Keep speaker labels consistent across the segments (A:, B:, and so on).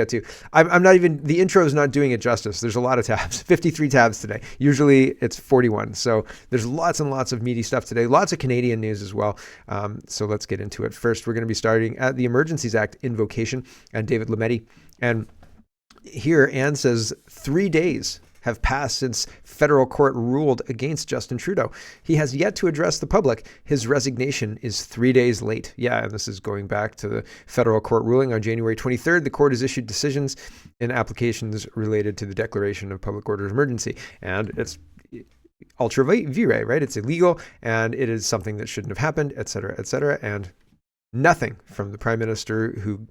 A: get to. I'm not even, the intro is not doing it justice. There's a lot of tabs, 53 tabs today. Usually it's 41. So there's lots and lots of meaty stuff today, lots of Canadian news as well. So let's get into it. First, we're going to be starting at the Emergencies Act invocation and David Lametti. And here Anne says 3 days have passed since federal court ruled against Justin Trudeau. He has yet to address the public. His resignation is 3 days late. Yeah, and this is going back to the federal court ruling on January 23rd. The court has issued decisions in applications related to the declaration of public order emergency. And it's ultra vires, right? It's illegal and it is something that shouldn't have happened, et cetera, and nothing from the Prime Minister who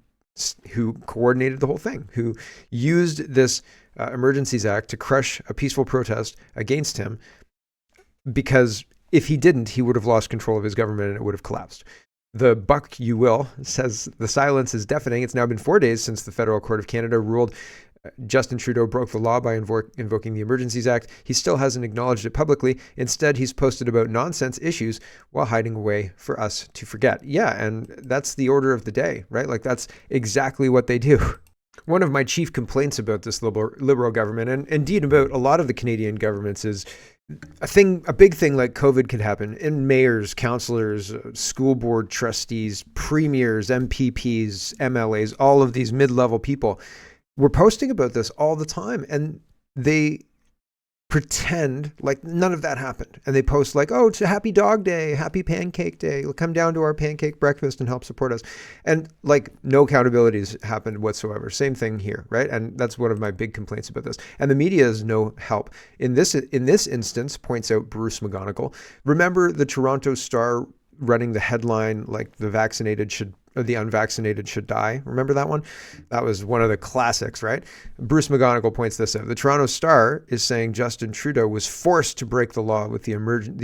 A: coordinated the whole thing, who used this Emergencies Act to crush a peaceful protest against him, because if he didn't, he would have lost control of his government and it would have collapsed. The buck, you will, says the silence is deafening. It's now been 4 days since the Federal Court of Canada ruled Justin Trudeau broke the law by invoking the Emergencies Act. He still hasn't acknowledged it publicly. Instead, he's posted about nonsense issues while hiding away for us to forget. Yeah, and that's the order of the day, right? Like, that's exactly what they do. One of my chief complaints about this liberal government, and indeed about a lot of the Canadian governments, is a big thing like COVID could happen, and mayors, councillors, school board trustees, premiers, MPPs, MLAs, all of these mid-level people, we're posting about this all the time, and they pretend like none of that happened. And they post like, oh, it's a happy dog day, happy pancake day. Come down to our pancake breakfast and help support us. And like no accountabilities happened whatsoever. Same thing here, right? And that's one of my big complaints about this. And the media is no help. In this instance, points out Bruce McGonigal. Remember the Toronto Star running the headline like the unvaccinated should die. Remember that one? That was one of the classics, right? Bruce McGonigal points this out. The Toronto Star is saying Justin Trudeau was forced to break the law with the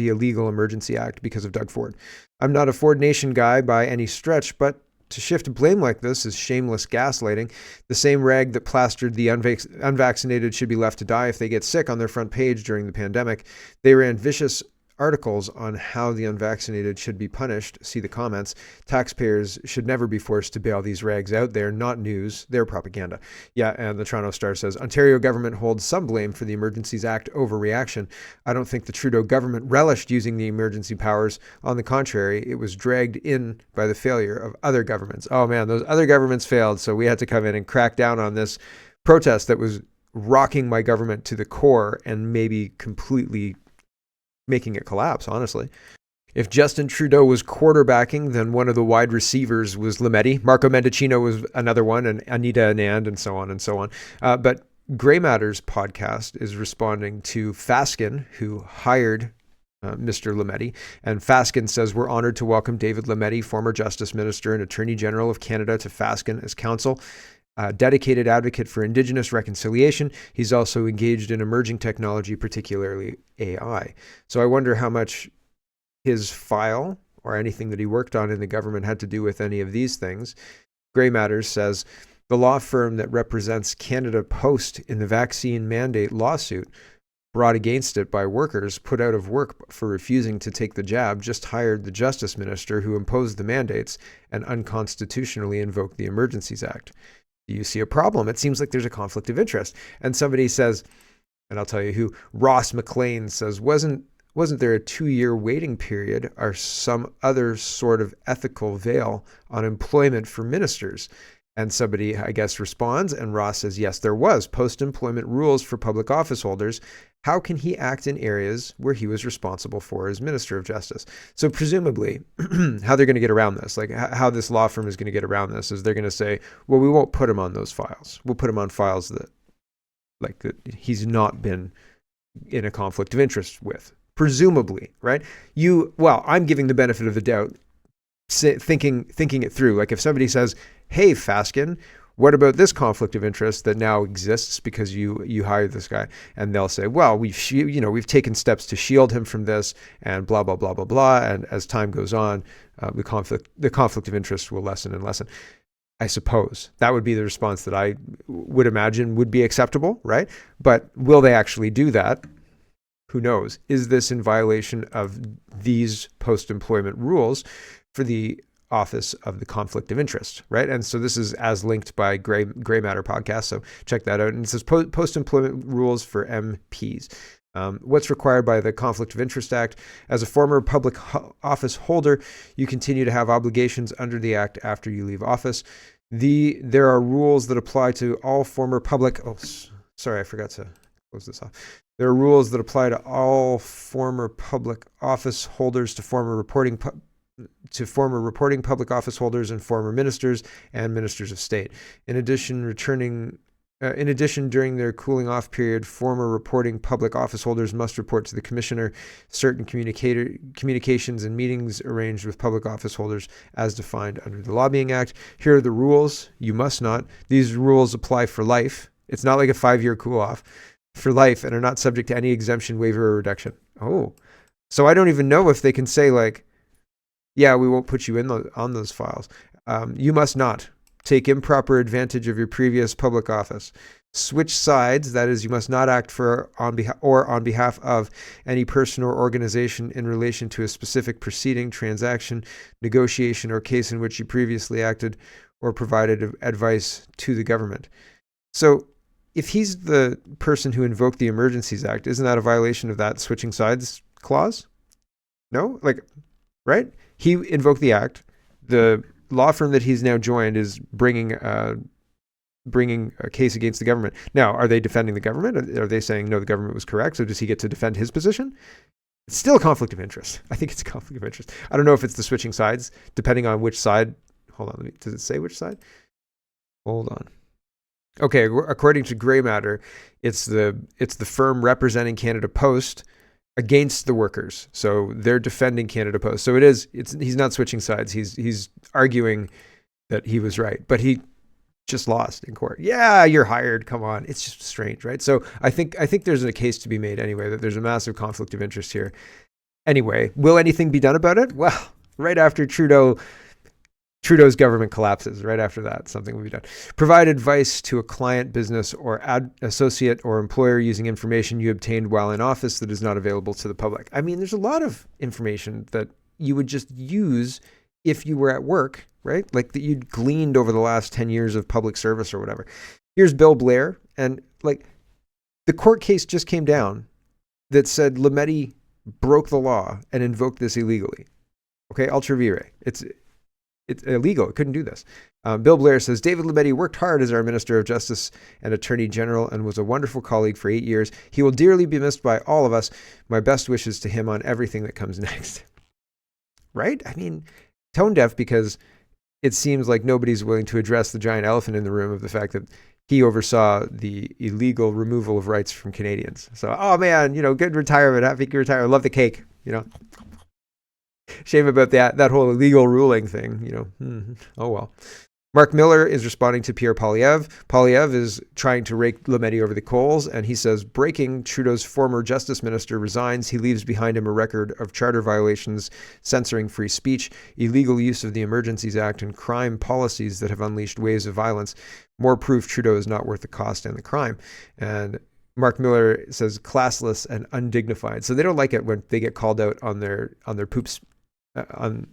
A: illegal Emergency Act because of Doug Ford. I'm not a Ford Nation guy by any stretch, but to shift blame like this is shameless gaslighting. The same rag that plastered the unvaccinated should be left to die if they get sick on their front page during the pandemic. They ran vicious articles on how the unvaccinated should be punished. See the comments. Taxpayers should never be forced to bail these rags out. They're not news. They're propaganda. Yeah, and the Toronto Star says, Ontario government holds some blame for the Emergencies Act overreaction. I don't think the Trudeau government relished using the emergency powers. On the contrary, it was dragged in by the failure of other governments. Oh man, those other governments failed, so we had to come in and crack down on this protest that was rocking my government to the core and maybe completely making it collapse, honestly. If Justin Trudeau was quarterbacking, then one of the wide receivers was Lametti. Marco Mendicino was another one, and Anita Anand, and so on and so on. But Grey Matters podcast is responding to Faskin, who hired Mr. Lametti. And Faskin says, we're honored to welcome David Lametti, former Justice Minister and Attorney General of Canada, to Faskin as counsel. Dedicated advocate for Indigenous reconciliation. He's also engaged in emerging technology, particularly AI. So I wonder how much his file or anything that he worked on in the government had to do with any of these things. Grey Matters says, the law firm that represents Canada Post in the vaccine mandate lawsuit brought against it by workers put out of work for refusing to take the jab just hired the Justice Minister who imposed the mandates and unconstitutionally invoked the Emergencies Act. Do you see a problem? It seems like there's a conflict of interest. And somebody says, and I'll tell you who, Ross McLean says, wasn't there a 2-year waiting period or some other sort of ethical veil on employment for ministers? And somebody, I guess, responds, and Ross says, yes, there was post-employment rules for public office holders. How can he act in areas where he was responsible for as Minister of Justice? So presumably, how they're going to get around this, like how this law firm is going to get around this, is they're going to say, well, we won't put him on those files. We'll put him on files that he's not been in a conflict of interest with. Presumably, right? I'm giving the benefit of the doubt, thinking it through. Like if somebody says, hey, Faskin, what about this conflict of interest that now exists because you hired this guy? And they'll say, well, we've taken steps to shield him from this and blah, blah, blah, blah, blah. And as time goes on, the conflict of interest will lessen and lessen. I suppose that would be the response that I would imagine would be acceptable, right? But will they actually do that? Who knows? Is this in violation of these post-employment rules for the office of the conflict of interest, right? And so this is as linked by Gray Matter podcast. So check that out. And it says post-employment rules for MPs. What's required by the Conflict of Interest Act. As a former public office holder, you continue to have obligations under the act after you leave office. There are rules that apply to all former public... Oh, sorry, I forgot to close this off. There are rules that apply to all former public office holders, to former reporting public office holders and former ministers and ministers of state. In addition, during their cooling off period, former reporting public office holders must report to the commissioner certain communications and meetings arranged with public office holders as defined under the Lobbying Act. Here are the rules. You must not. These rules apply for life. It's not like a 5-year cool off. For life, and are not subject to any exemption, waiver, or reduction. Oh, so I don't even know if they can say like, yeah, we won't put you in on those files. You must not take improper advantage of your previous public office. Switch sides, that is, you must not act for on behalf of any person or organization in relation to a specific proceeding, transaction, negotiation, or case in which you previously acted or provided advice to the government. So if he's the person who invoked the Emergencies Act, isn't that a violation of that switching sides clause? No? Like, right? He invoked the act. The law firm that he's now joined is bringing a case against the government. Now, are they defending the government? Are they saying, no, the government was correct? So does he get to defend his position? It's still a conflict of interest. I think it's a conflict of interest. I don't know if it's the switching sides, depending on which side. Hold on. Does it say which side? Hold on. Okay, according to Gray Matter, it's the firm representing Canada Post against the workers. So they're defending Canada Post. So he's not switching sides. He's arguing that he was right, but he just lost in court. Yeah, you're hired. Come on. It's just strange, right? So I think there's a case to be made anyway, that there's a massive conflict of interest here. Anyway, will anything be done about it? Well, right after Trudeau's government collapses. Right after that, something will be done. Provide advice to a client, business, or associate or employer using information you obtained while in office that is not available to the public. I mean, there's a lot of information that you would just use if you were at work, right? Like that you'd gleaned over the last 10 years of public service or whatever. Here's Bill Blair. And like the court case just came down that said Lametti broke the law and invoked this illegally. Okay, ultra vire. It's illegal. It couldn't do this. Bill Blair says, David Lametti worked hard as our Minister of Justice and Attorney General and was a wonderful colleague for 8 years. He will dearly be missed by all of us. My best wishes to him on everything that comes next. Right? I mean, tone deaf because it seems like nobody's willing to address the giant elephant in the room of the fact that he oversaw the illegal removal of rights from Canadians. So, oh man, good retirement. Happy to retire. Love the cake, Shame about that whole illegal ruling thing, Oh well. Mark Miller is responding to Pierre Poilievre. Poilievre is trying to rake Lametti over the coals, and he says, breaking, Trudeau's former justice minister resigns. He leaves behind him a record of charter violations, censoring free speech, illegal use of the Emergencies Act, and crime policies that have unleashed waves of violence. More proof Trudeau is not worth the cost and the crime. And Mark Miller says, classless and undignified. So they don't like it when they get called out on their poops. On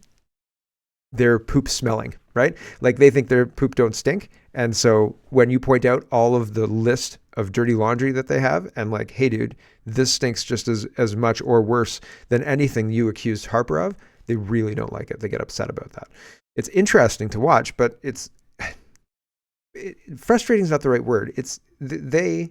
A: their poop smelling, right? Like they think their poop don't stink. And so when you point out all of the list of dirty laundry that they have and like, hey dude, this stinks just as much or worse than anything you accused Harper of, they really don't like it. They get upset about that. It's interesting to watch, but frustrating is not the right word. They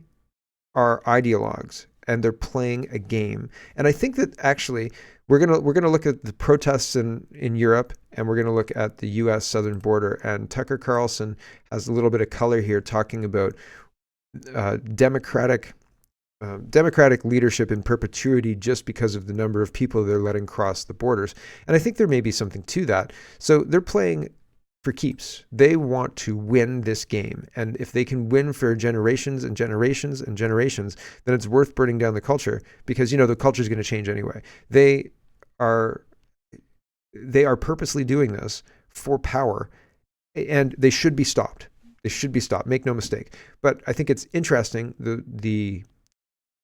A: are ideologues and they're playing a game. And I think that actually we're gonna look at the protests in Europe, and we're gonna look at the U.S. southern border. And Tucker Carlson has a little bit of color here, talking about democratic leadership in perpetuity just because of the number of people they're letting cross the borders. And I think there may be something to that. So they're playing for keeps. They want to win this game. And if they can win for generations and generations and generations, then it's worth burning down the culture, because, the culture is going to change anyway. They are purposely doing this for power, and they should be stopped. They should be stopped. Make no mistake. But I think it's interesting, the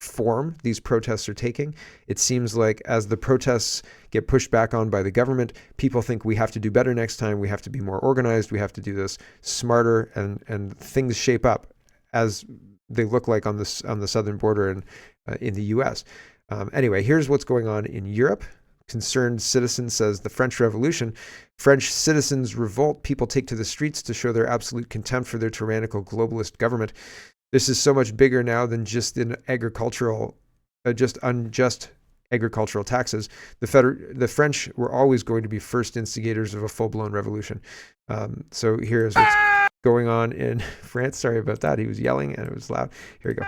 A: form these protests are taking. It seems like as the protests get pushed back on by the government, people think we have to do better next time. We have to be more organized. We have to do this smarter, and things shape up as they look like on the southern border and in the U.S. Anyway, here's what's going on in Europe. Concerned citizen says the French Revolution. French citizens revolt. People take to the streets to show their absolute contempt for their tyrannical globalist government. This is so much bigger now than just in agricultural, just unjust agricultural taxes. The French were always going to be first instigators of a full-blown revolution. So here's what's going on in France. Sorry about that. He was yelling and it was loud. Here we go.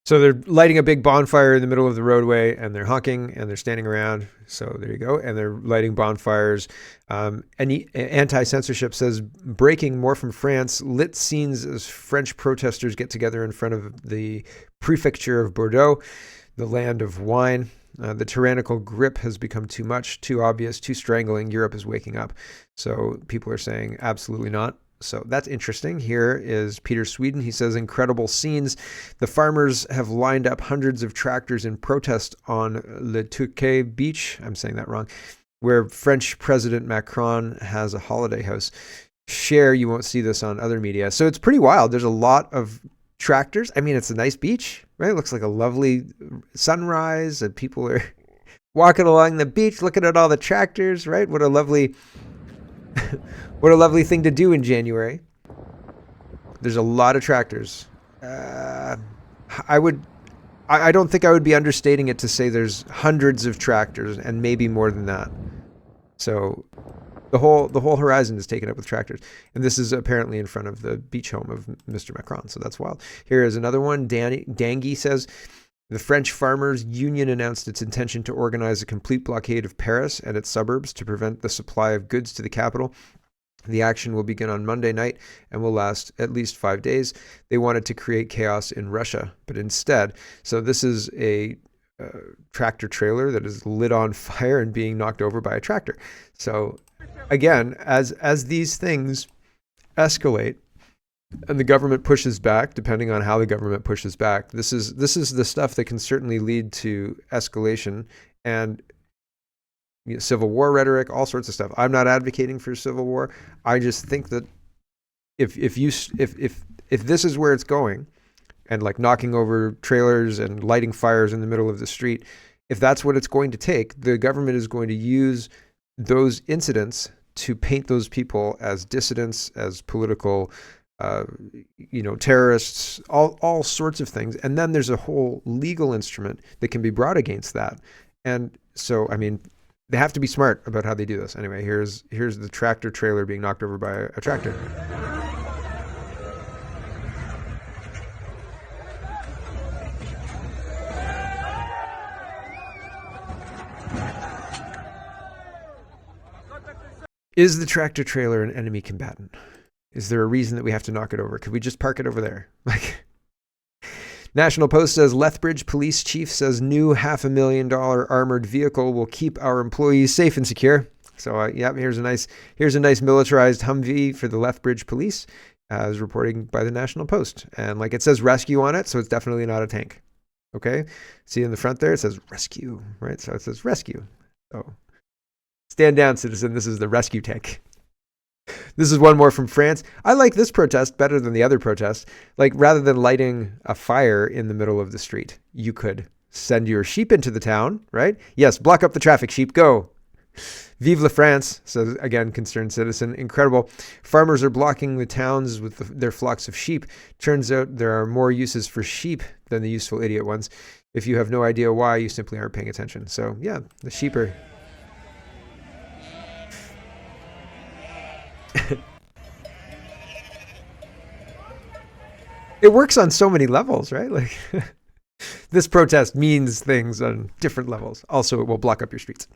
A: So they're lighting a big bonfire in the middle of the roadway, and they're honking, and they're standing around. So there you go. And they're lighting bonfires. Anti-censorship says, breaking more from France, lit scenes as French protesters get together in front of the prefecture of Bordeaux, the land of wine. The tyrannical grip has become too much, too obvious, too strangling. Europe is waking up. So people are saying absolutely not. So that's interesting. Here is Peter Sweden. He says, incredible scenes. The farmers have lined up hundreds of tractors in protest on Le Touquet Beach. I'm saying that wrong. Where French President Macron has a holiday house. Share, you won't see this on other media. So it's pretty wild. There's a lot of tractors. I mean, it's a nice beach, right? It looks like a lovely sunrise, and people are walking along the beach, looking at all the tractors, right? What a lovely... what a lovely thing to do in January. There's a lot of tractors. I don't think I would be understating it to say there's hundreds of tractors, and maybe more than that. So the whole horizon is taken up with tractors. And this is apparently in front of the beach home of Mr. Macron. So that's wild. Here is another one. Dangy says, the French Farmers Union announced its intention to organize a complete blockade of Paris and its suburbs to prevent the supply of goods to the capital. The action will begin on Monday night and will last at least 5 days. They wanted to create chaos in Russia, but instead, so this is a tractor trailer that is lit on fire and being knocked over by a tractor. So again, as these things escalate, and the government pushes back, depending on how the government pushes back, this is the stuff that can certainly lead to escalation and civil war rhetoric, all sorts of stuff. I'm not advocating for civil war. I just think that if this is where it's going, and like knocking over trailers and lighting fires in the middle of the street, if that's what it's going to take, the government is going to use those incidents to paint those people as dissidents, as political terrorists, all sorts of things. And then there's a whole legal instrument that can be brought against that. And so, I mean, they have to be smart about how they do this. Anyway, here's the tractor trailer being knocked over by a tractor. Is the tractor trailer an enemy combatant? Is there a reason that we have to knock it over? Could we just park it over there? National Post says Lethbridge police chief says new $500,000 armored vehicle will keep our employees safe and secure. So here's a nice militarized Humvee for the Lethbridge police, as reporting by the National Post. And like it says rescue on it, so it's definitely not a tank. Okay, see in the front there it says rescue, right? So it says rescue. So stand down, citizen. This is the rescue tank. This is one more from France. I like this protest better than the other protests. Like, rather than lighting a fire in the middle of the street, you could send your sheep into the town, right? Yes, block up the traffic, sheep, go. Vive la France, says, again, concerned citizen. Incredible. Farmers are blocking the towns with their flocks of sheep. Turns out there are more uses for sheep than the useful idiot ones. If you have no idea why, you simply aren't paying attention. So, yeah, the sheep are... It works on so many levels, right? Like this protest means things on different levels. Also, it will block up your streets.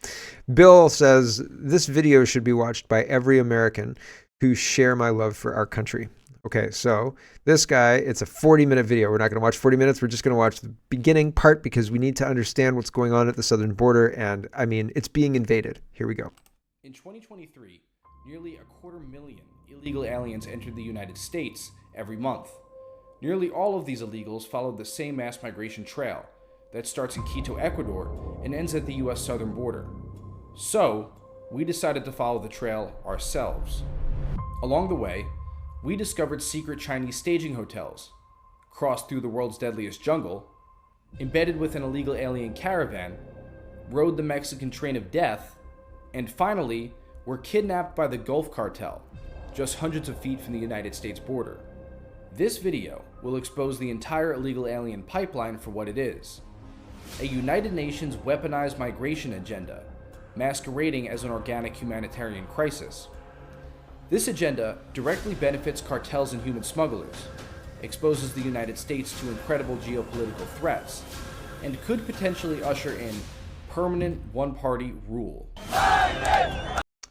A: Bill says this video should be watched by every American who share my love for our country. Okay, so this guy, it's a 40-minute video. We're not going to watch 40 minutes. We're just going to watch the beginning part because we need to understand what's going on at the southern border. And I mean, it's being invaded. Here we go.
B: In 2023, nearly 250,000 illegal aliens entered the United States every month. Nearly all of these illegals followed the same mass migration trail that starts in Quito, Ecuador, and ends at the US southern border. So, we decided to follow the trail ourselves. Along the way, we discovered secret Chinese staging hotels, crossed through the world's deadliest jungle, embedded with an illegal alien caravan, rode the Mexican train of death, and finally, were kidnapped by the Gulf Cartel, just hundreds of feet from the United States border. This video will expose the entire illegal alien pipeline for what it is: a United Nations weaponized migration agenda, masquerading as an organic humanitarian crisis. This agenda directly benefits cartels and human smugglers, exposes the United States to incredible geopolitical threats, and could potentially usher in permanent one-party rule.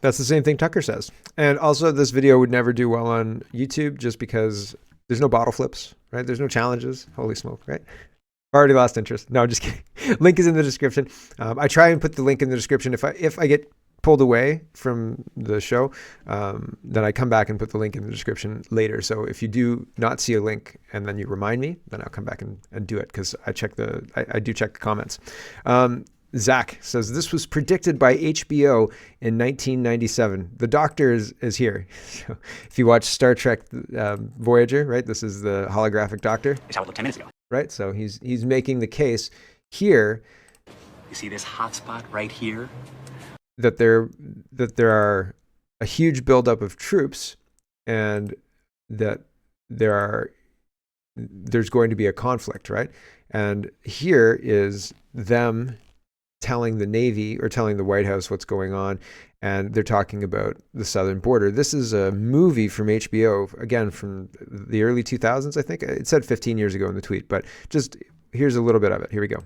A: That's the same thing Tucker says. And also, this video would never do well on YouTube just because there's no bottle flips, right? There's no challenges. Holy smoke, right? Already lost interest. No, just kidding. Link is in the description. I try and put the link in the description. If I get pulled away from the show, then I come back and put the link in the description later. So if you do not see a link and then you remind me, then I'll come back and do it because I do check the comments. Zach says, this was predicted by HBO in 1997. The Doctor is here. So if you watch Star Trek Voyager, right, this is the holographic Doctor.
C: I saw it 10 minutes ago.
A: Right, so he's making the case here.
C: You see this hot spot right here?
A: That there are a huge buildup of troops, and that there's going to be a conflict, right? And here is them telling the Navy or telling the White House what's going on, and they're talking about the southern border. This is a movie from HBO, again, from the early 2000s, I think. It said 15 years ago in the tweet, but just here's a little bit of it. Here we go.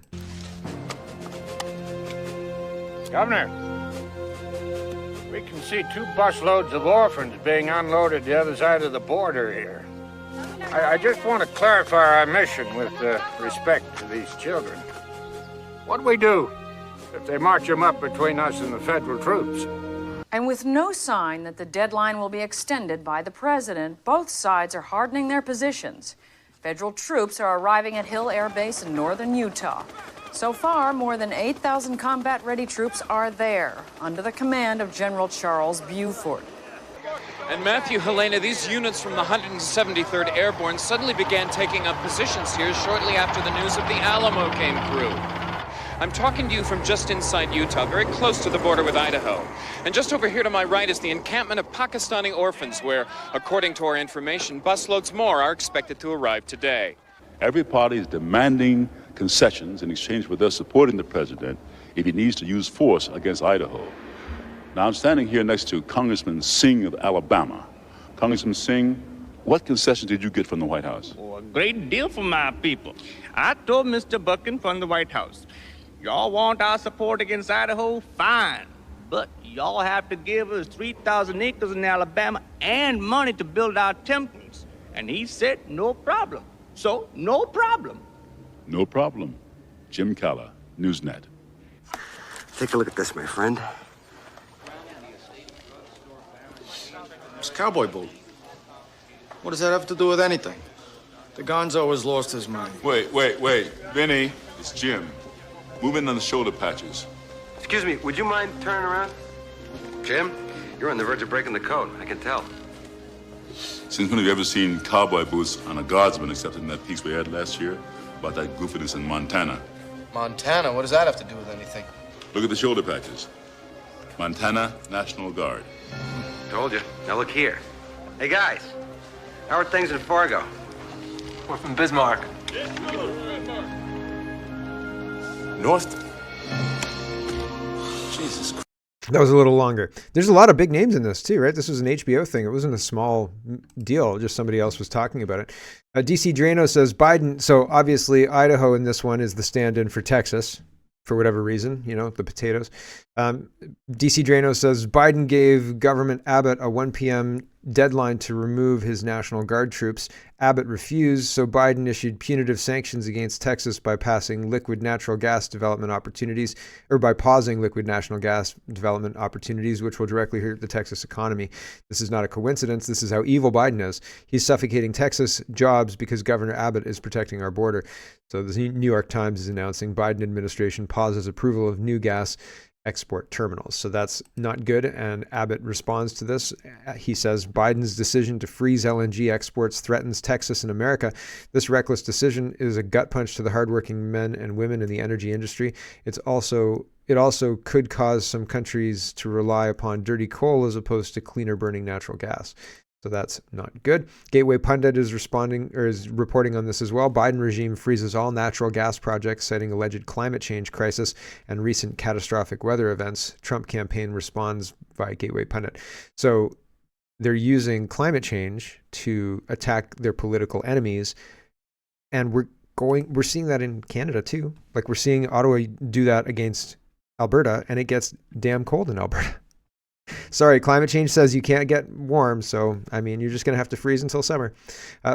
D: Governor, we can see 2 busloads of orphans being unloaded the other side of the border here. I just want to clarify our mission with respect to these children. What do we do if they march them up between us and the federal troops?
E: And with no sign that the deadline will be extended by the president, both sides are hardening their positions. Federal troops are arriving at Hill Air Base in northern Utah. So far, more than 8,000 combat-ready troops are there, under the command of General Charles Buford.
F: And Matthew, Helena, these units from the 173rd Airborne suddenly began taking up positions here shortly after the news of the Alamo came through. I'm talking to you from just inside Utah, very close to the border with Idaho. And just over here to my right is the encampment of Pakistani orphans, where, according to our information, busloads more are expected to arrive today.
G: Every party is demanding concessions in exchange for their supporting the president if he needs to use force against Idaho. Now, I'm standing here next to Congressman Singh of Alabama. Congressman Singh, what concessions did you get from the White House?
H: Oh, a great deal from my people. I told Mr. Buchan from the White House, y'all want our support against Idaho? Fine. But y'all have to give us 3,000 acres in Alabama and money to build our temples. And he said, no problem. So, no problem.
G: No problem. Jim Calla, Newsnet.
I: Take a look at this, my friend.
J: It's a cowboy boot. What does that have to do with anything? The Gonzo has lost his mind.
G: Wait. Vinny, it's Jim. Move in on the shoulder patches.
I: Excuse me, would you mind turning around? Jim, you're on the verge of breaking the code, I can tell.
G: Since when have you ever seen cowboy boots on a guardsman except in that piece we had last year about that goofiness in Montana?
J: Montana? What does that have to do with anything?
G: Look at the shoulder patches. Montana National Guard.
I: Told you. Now look here. Hey, guys. How are things in Fargo?
K: We're from Bismarck.
J: North? Jesus Christ.
A: That was a little longer. There's a lot of big names in this too, right? This was an HBO thing. It wasn't a small deal. Just somebody else was talking about it. DC Drano says Biden. So obviously Idaho in this one is the stand-in for Texas for whatever reason, the potatoes. DC Drano says Biden gave Government Abbott a 1 p.m. deadline to remove his National Guard troops. Abbott refused, so Biden issued punitive sanctions against Texas by passing liquid natural gas development opportunities, or by pausing liquid natural gas development opportunities, which will directly hurt the Texas economy. This is not a coincidence. This is how evil Biden is. He's suffocating Texas jobs because Governor Abbott is protecting our border. So the New York Times is announcing Biden administration pauses approval of new gas export terminals. So that's not good. And Abbott responds to this. He says Biden's decision to freeze LNG exports threatens Texas and America. This reckless decision is a gut punch to the hardworking men and women in the energy industry. It also could cause some countries to rely upon dirty coal as opposed to cleaner burning natural gas. So that's not good. Gateway Pundit is reporting on this as well. Biden regime freezes all natural gas projects, citing alleged climate change crisis and recent catastrophic weather events. Trump campaign responds via Gateway Pundit. So they're using climate change to attack their political enemies. And we're seeing that in Canada too. Like, we're seeing Ottawa do that against Alberta, and it gets damn cold in Alberta. Sorry, climate change says you can't get warm, so, I mean, you're just going to have to freeze until summer.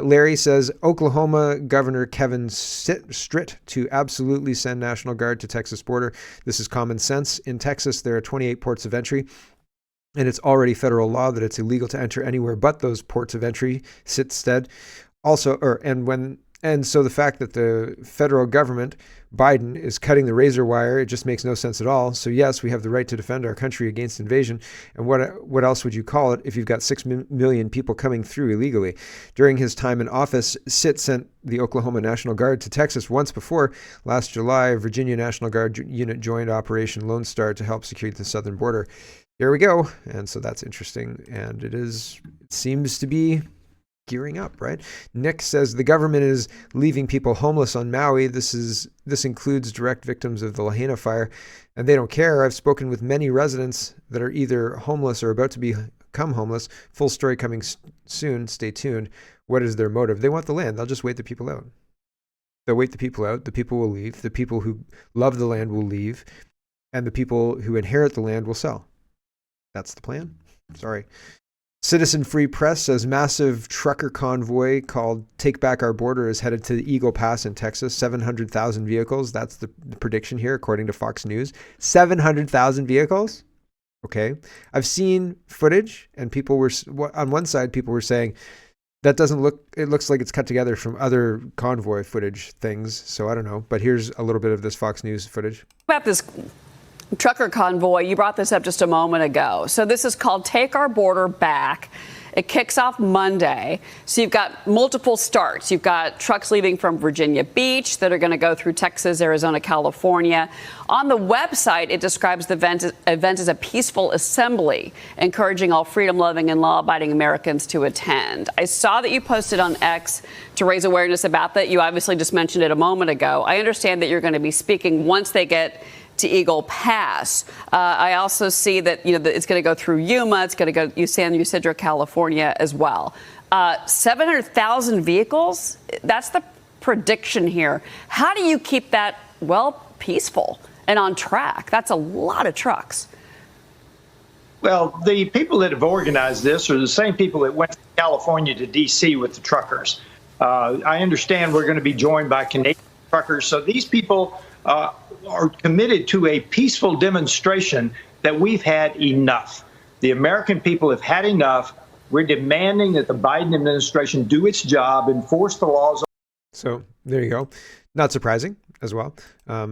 A: Larry says, Oklahoma Governor Kevin Stitt to absolutely send National Guard to Texas border. This is common sense. In Texas, there are 28 ports of entry, and it's already federal law that it's illegal to enter anywhere but those ports of entry. Stitt said. Also, and so the fact that the federal government, Biden, is cutting the razor wire, it just makes no sense at all. So yes, we have the right to defend our country against invasion. And what else would you call it if you've got 6 million people coming through illegally? During his time in office, Stitt sent the Oklahoma National Guard to Texas once before. Last July, a Virginia National Guard unit joined Operation Lone Star to help secure the southern border. Here we go. And so that's interesting. And it seems to be gearing up, right? Nick says the government is leaving people homeless on Maui. This includes direct victims of the Lahaina fire, and they don't care. I've spoken with many residents that are either homeless or about to become homeless. Full story coming soon. Stay tuned. What is their motive? They want the land. They'll just wait the people out. They'll wait the people out. The people will leave. The people who love the land will leave, and the people who inherit the land will sell. That's the plan. Sorry. Citizen Free Press says massive trucker convoy called Take Back Our Border is headed to the Eagle Pass in Texas. 700,000 vehicles. That's the prediction here, according to Fox News. 700,000 vehicles? Okay. I've seen footage, and people were, on one side, people were saying, that doesn't look, it looks like it's cut together from other convoy footage things. So I don't know. But here's a little bit of this Fox News footage.
L: About this trucker convoy, you brought this up just a moment ago. So this is called Take Our Border Back. It kicks off Monday. So you've got multiple starts. You've got trucks leaving from Virginia Beach that are going to go through Texas, Arizona, California. On the website, it describes the event as a peaceful assembly, encouraging all freedom-loving and law-abiding Americans to attend. I saw that you posted on X to raise awareness about that. You obviously just mentioned it a moment ago. I understand that you're going to be speaking once they get to Eagle Pass. I also see that it's going to go through Yuma. It's going to go San Ysidro, California as well. 700,000 vehicles. That's the prediction here. How do you keep that peaceful and on track? That's a lot of trucks.
M: Well, the people that have organized this are the same people that went to California to D.C. with the truckers. I understand we're going to be joined by Canadian truckers. So these people are committed to a peaceful demonstration that we've had enough. The American people have had enough. We're demanding that the Biden administration do its job, enforce the laws.
A: So there you go. Not surprising as well. I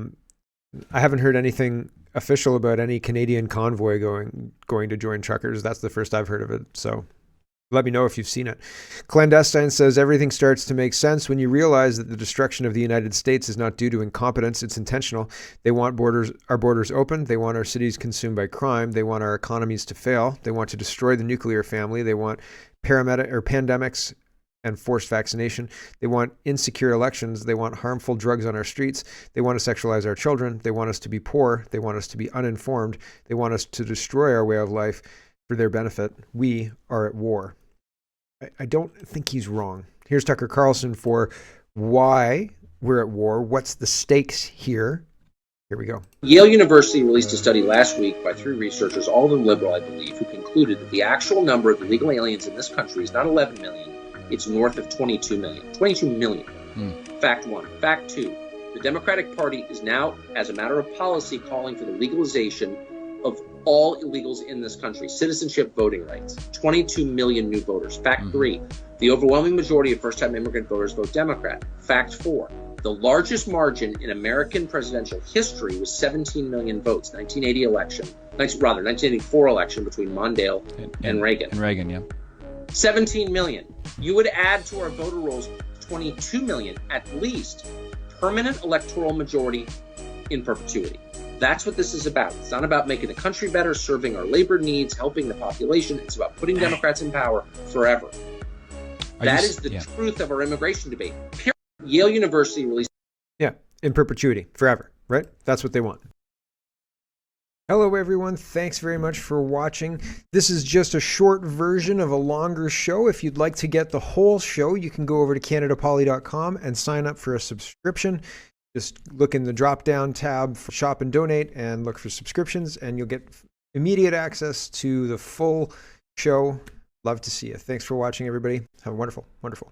A: haven't heard anything official about any Canadian convoy going to join truckers. That's the first I've heard of it. So let me know if you've seen it. Clandestine says everything starts to make sense when you realize that the destruction of the United States is not due to incompetence. It's intentional. They want our borders open. They want our cities consumed by crime. They want our economies to fail. They want to destroy the nuclear family. They want pandemics and forced vaccination. They want insecure elections. They want harmful drugs on our streets. They want to sexualize our children. They want us to be poor. They want us to be uninformed. They want us to destroy our way of life for their benefit. We are at war. I don't think he's wrong. Here's Tucker Carlson for why we're at war. What's the stakes here? Here we go.
N: Yale University released a study last week by 3 researchers, all of them liberal, I believe, who concluded that the actual number of illegal aliens in this country is not 11 million, it's north of 22 million. 22 million. Fact 1. Fact 2. The Democratic Party is now, as a matter of policy, calling for the legalization of all illegals in this country. Citizenship, voting rights. 22 million new voters. Fact 3. The overwhelming majority of first-time immigrant voters vote Democrat. Fact 4. The largest margin in American presidential history was 17 million votes, 1984 election between Mondale and Reagan. 17 million. You would add to our voter rolls 22 million, at least, permanent electoral majority in perpetuity. That's what this is about. It's not about making the country better, serving our labor needs, helping the population. It's about putting Democrats in power forever. That is the truth of our immigration debate. Yale University released...
A: Yeah, in perpetuity, forever, right? That's what they want. Hello, everyone. Thanks very much for watching. This is just a short version of a longer show. If you'd like to get the whole show, you can go over to CanadaPoly.com and sign up for a subscription. Just look in the drop-down tab for Shop and Donate and look for subscriptions, and you'll get immediate access to the full show. Love to see you. Thanks for watching, everybody. Have a wonderful, wonderful